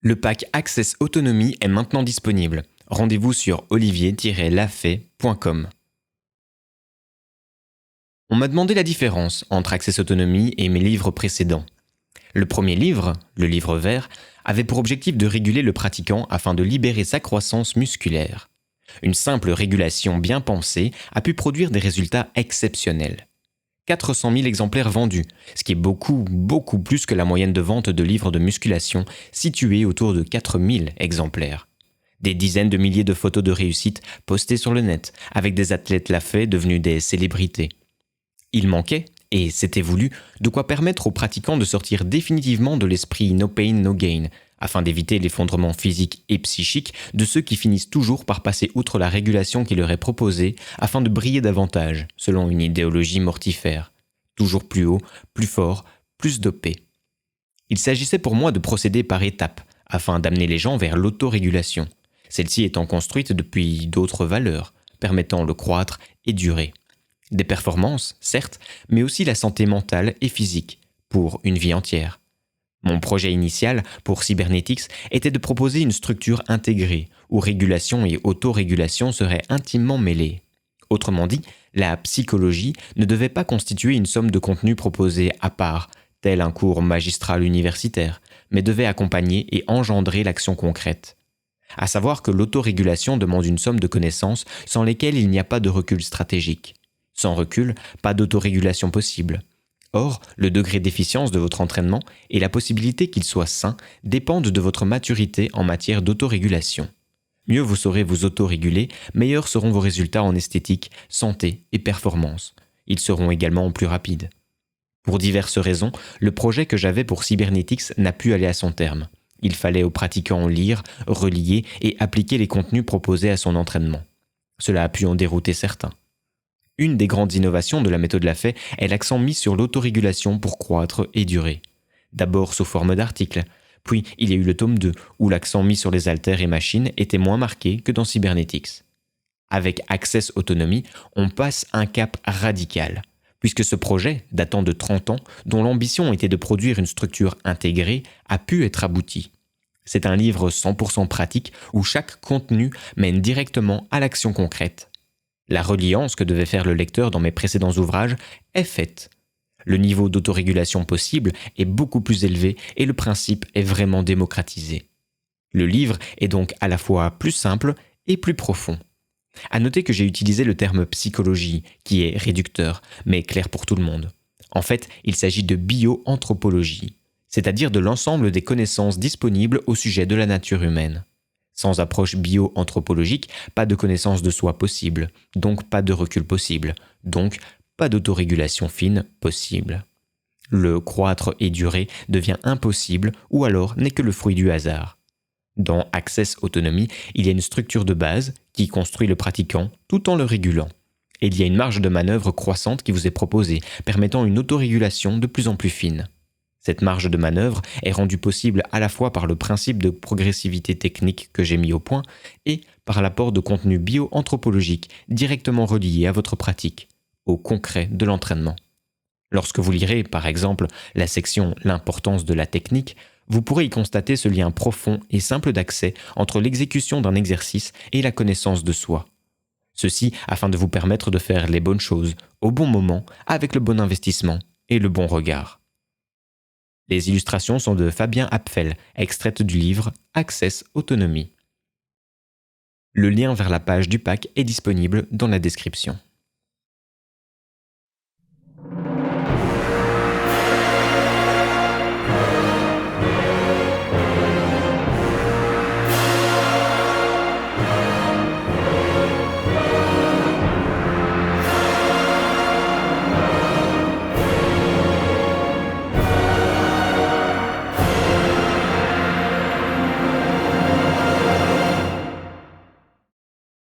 Le pack Access Autonomie est maintenant disponible. Rendez-vous sur olivier-lafay.com. On m'a demandé la différence entre Access Autonomie et mes livres précédents. Le premier livre, le livre vert, avait pour objectif de réguler le pratiquant afin de libérer sa croissance musculaire. Une simple régulation bien pensée a pu produire des résultats exceptionnels. 400 000 exemplaires vendus, ce qui est beaucoup plus que la moyenne de vente de livres de musculation située autour de 4 000 exemplaires. Des dizaines de milliers de photos de réussite postées sur le net, avec des athlètes Lafay devenus des célébrités. Il manquait, et c'était voulu, de quoi permettre aux pratiquants de sortir définitivement de l'esprit no pain, no gain, afin d'éviter l'effondrement physique et psychique de ceux qui finissent toujours par passer outre la régulation qui leur est proposée afin de briller davantage, selon une idéologie mortifère. Toujours plus haut, plus fort, plus dopé. Il s'agissait pour moi de procéder par étapes, afin d'amener les gens vers l'autorégulation, celle-ci étant construite depuis d'autres valeurs, permettant le croître et durer. Des performances, certes, mais aussi la santé mentale et physique, pour une vie entière. Mon projet initial pour Cybernetics était de proposer une structure intégrée, où régulation et autorégulation seraient intimement mêlées. Autrement dit, la psychologie ne devait pas constituer une somme de contenu proposé à part, tel un cours magistral universitaire, mais devait accompagner et engendrer l'action concrète. À savoir que l'autorégulation demande une somme de connaissances sans lesquelles il n'y a pas de recul stratégique. Sans recul, pas d'autorégulation possible. Or, le degré d'efficience de votre entraînement et la possibilité qu'il soit sain dépendent de votre maturité en matière d'autorégulation. Mieux vous saurez vous autoréguler, meilleurs seront vos résultats en esthétique, santé et performance. Ils seront également plus rapides. Pour diverses raisons, le projet que j'avais pour Cybernetics n'a pu aller à son terme. Il fallait aux pratiquants lire, relier et appliquer les contenus proposés à son entraînement. Cela a pu en dérouter certains. Une des grandes innovations de la méthode Lafay est l'accent mis sur l'autorégulation pour croître et durer. D'abord sous forme d'articles, puis il y a eu le tome 2, où l'accent mis sur les haltères et machines était moins marqué que dans Cybernetics. Avec Access Autonomie, on passe un cap radical, puisque ce projet, datant de 30 ans, dont l'ambition était de produire une structure intégrée, a pu être abouti. C'est un livre 100% pratique où chaque contenu mène directement à l'action concrète. La reliance que devait faire le lecteur dans mes précédents ouvrages est faite. Le niveau d'autorégulation possible est beaucoup plus élevé et le principe est vraiment démocratisé. Le livre est donc à la fois plus simple et plus profond. À noter que j'ai utilisé le terme psychologie, qui est réducteur, mais clair pour tout le monde. En fait, il s'agit de bioanthropologie, c'est-à-dire de l'ensemble des connaissances disponibles au sujet de la nature humaine. Sans approche bio-anthropologique, pas de connaissance de soi possible, donc pas de recul possible, donc pas d'autorégulation fine possible. Le croître et durer devient impossible ou alors n'est que le fruit du hasard. Dans Access Autonomie, il y a une structure de base qui construit le pratiquant tout en le régulant. Et il y a une marge de manœuvre croissante qui vous est proposée, permettant une autorégulation de plus en plus fine. Cette marge de manœuvre est rendue possible à la fois par le principe de progressivité technique que j'ai mis au point et par l'apport de contenu bio-anthropologique directement relié à votre pratique, au concret de l'entraînement. Lorsque vous lirez, par exemple, la section « L'importance de la technique », vous pourrez y constater ce lien profond et simple d'accès entre l'exécution d'un exercice et la connaissance de soi. Ceci afin de vous permettre de faire les bonnes choses, au bon moment, avec le bon investissement et le bon regard. Les illustrations sont de Fabien Apfel, extraites du livre Access Autonomie. Le lien vers la page du pack est disponible dans la description.